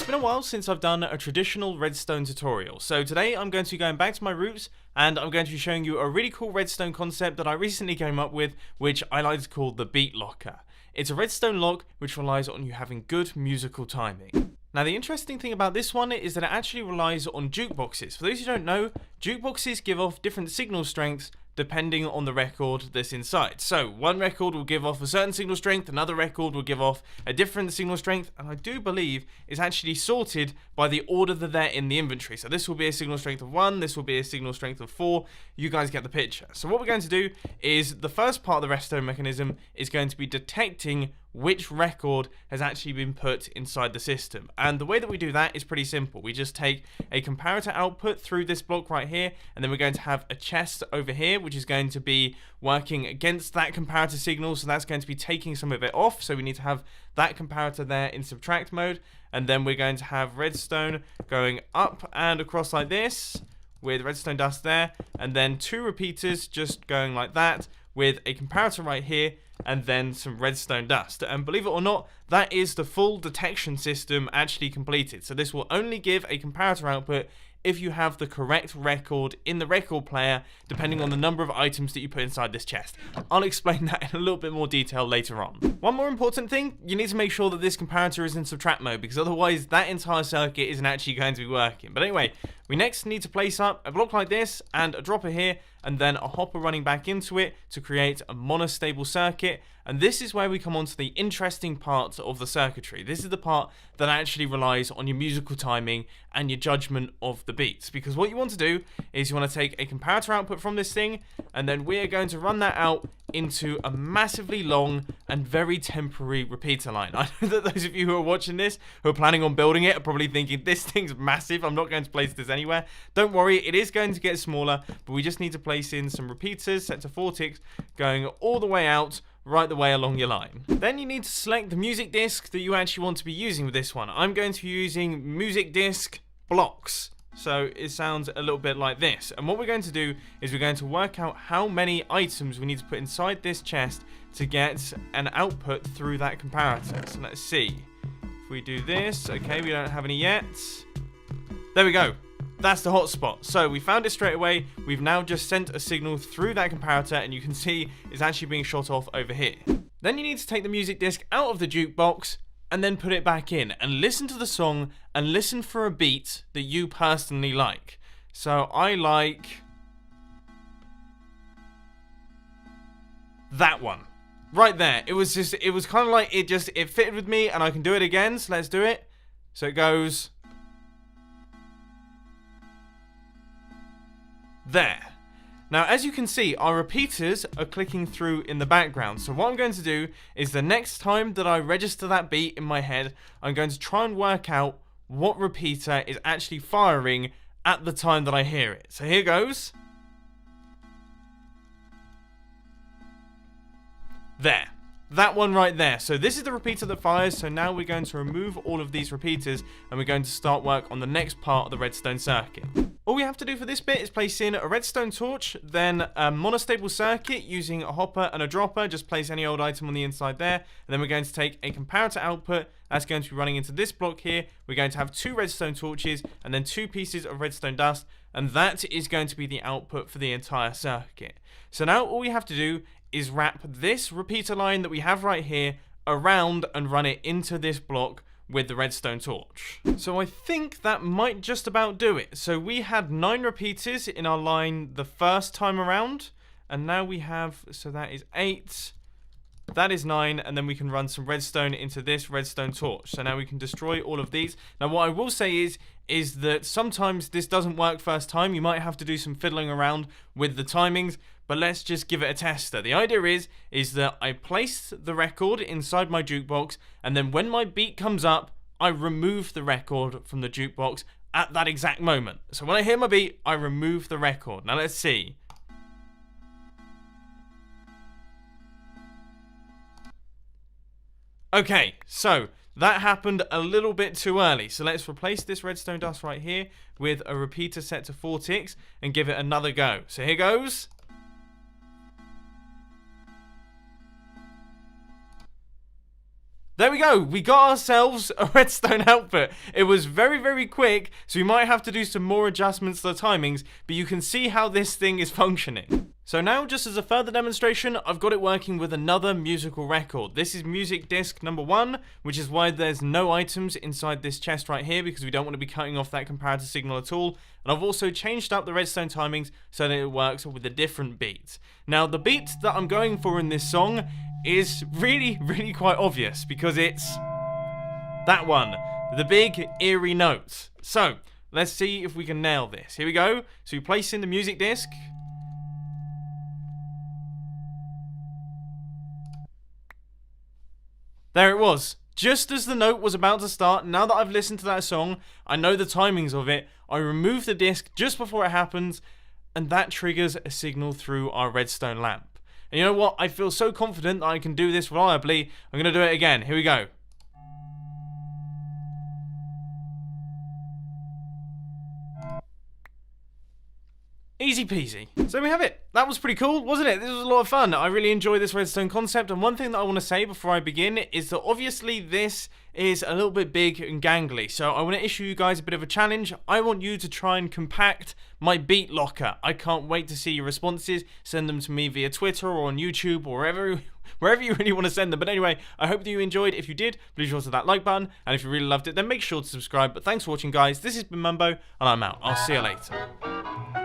It's been a while since I've done a traditional redstone tutorial, so today I'm going to be going back to my roots and I'm going to be showing you a really cool redstone concept that I recently came up with, which I like to call the beat locker. It's a redstone lock which relies on you having good musical timing. Now the interesting thing about this one is that it actually relies on jukeboxes. For those who don't know, jukeboxes give off different signal strengths depending on the record that's inside. So one record will give off a certain signal strength, another record will give off a different signal strength, and I do believe it's actually sorted by the order that they're in the inventory. So this will be a signal strength of 1, this will be a signal strength of 4, you guys get the picture. So what we're going to do is the first part of the redstone mechanism is going to be detecting which record has actually been put inside the system. And the way that we do that is pretty simple. We just take a comparator output through this block right here, and then we're going to have a chest over here, which is going to be working against that comparator signal, so that's going to be taking some of it off. So we need to have that comparator there in subtract mode, and then we're going to have redstone going up and across like this, with redstone dust there, and then 2 repeaters just going like that, with a comparator right here, and then some redstone dust. And believe it or not, that is the full detection system actually completed. So this will only give a comparator output if you have the correct record in the record player, depending on the number of items that you put inside this chest. I'll explain that in a little bit more detail later on. One more important thing, you need to make sure that this comparator is in subtract mode, because otherwise that entire circuit isn't actually going to be working. But anyway, we next need to place up a block like this and a dropper here, and then a hopper running back into it to create a monostable circuit. And this is where we come on to the interesting part of the circuitry. This is the part that actually relies on your musical timing and your judgment of the beats. Because what you want to do is you want to take a comparator output from this thing, and then we are going to run that out into a massively long and very temporary repeater line. I know that those of you who are watching this, who are planning on building it, are probably thinking, this thing's massive, I'm not going to place this anywhere. Don't worry, it is going to get smaller, but we just need to place in some repeaters set to 4 ticks, going all the way out, right the way along your line. Then you need to select the music disc that you actually want to be using with this one. I'm going to be using music disc blocks. So it sounds a little bit like this. And what we're going to do is we're going to work out how many items we need to put inside this chest to get an output through that comparator. So let's see. If we do this, okay, we don't have any yet. There we go. That's the hotspot. So we found it straight away. We've now just sent a signal through that comparator, and you can see it's actually being shot off over here. Then you need to take the music disc out of the jukebox and then put it back in and listen to the song and listen for a beat that you personally like. So I like that one right there. It was kind of like it fitted with me, and I can do it again. So let's do it. So it goes there. Now, as you can see, our repeaters are clicking through in the background. So what I'm going to do is the next time that I register that beat in my head, I'm going to try and work out what repeater is actually firing at the time that I hear it. So here goes. There. That one right there. So this is the repeater that fires. So now we're going to remove all of these repeaters, and we're going to start work on the next part of the redstone circuit. All we have to do for this bit is place in a redstone torch, then a monostable circuit using a hopper and a dropper. Just place any old item on the inside there, and then we're going to take a comparator output that's going to be running into this block here. We're going to have 2 redstone torches and then 2 pieces of redstone dust, and that is going to be the output for the entire circuit. So now all we have to do is wrap this repeater line that we have right here around and run it into this block with the redstone torch. So I think that might just about do it. So we had 9 repeaters in our line the first time around, and now we have, so that is 8, that is 9, and then we can run some redstone into this redstone torch. So now we can destroy all of these. Now what I will say is that sometimes this doesn't work first time. You might have to do some fiddling around with the timings, but let's just give it a tester. The idea is that I place the record inside my jukebox, and then when my beat comes up, I remove the record from the jukebox at that exact moment. So when I hear my beat, I remove the record. Now let's see. Okay, so that happened a little bit too early. So let's replace this redstone dust right here with a repeater set to 4 ticks and give it another go. So here goes. There we go, we got ourselves a redstone output. It was very, very quick, so we might have to do some more adjustments to the timings, but you can see how this thing is functioning. So now, just as a further demonstration, I've got it working with another musical record. This is music disc number 1, which is why there's no items inside this chest right here, because we don't want to be cutting off that comparator signal at all. And I've also changed up the redstone timings so that it works with a different beat. Now, the beat that I'm going for in this song is really, really quite obvious, because it's that one, the big eerie note. So, let's see if we can nail this. Here we go. So we place in the music disc. There it was. Just as the note was about to start, now that I've listened to that song, I know the timings of it, I remove the disc just before it happens, and that triggers a signal through our redstone lamp. And you know what? I feel so confident that I can do this reliably, I'm going to do it again. Here we go. Easy peasy. So we have it. That was pretty cool, wasn't it? This was a lot of fun. I really enjoy this redstone concept, and one thing that I want to say before I begin is that obviously this is a little bit big and gangly, so I want to issue you guys a bit of a challenge. I want you to try and compact my beat locker. I can't wait to see your responses. Send them to me via Twitter or on YouTube or wherever you really want to send them. But anyway, I hope that you enjoyed. If you did, please sure to that like button, and if you really loved it, then make sure to subscribe. But thanks for watching, guys. This has been Mumbo, and I'm out. I'll see you later.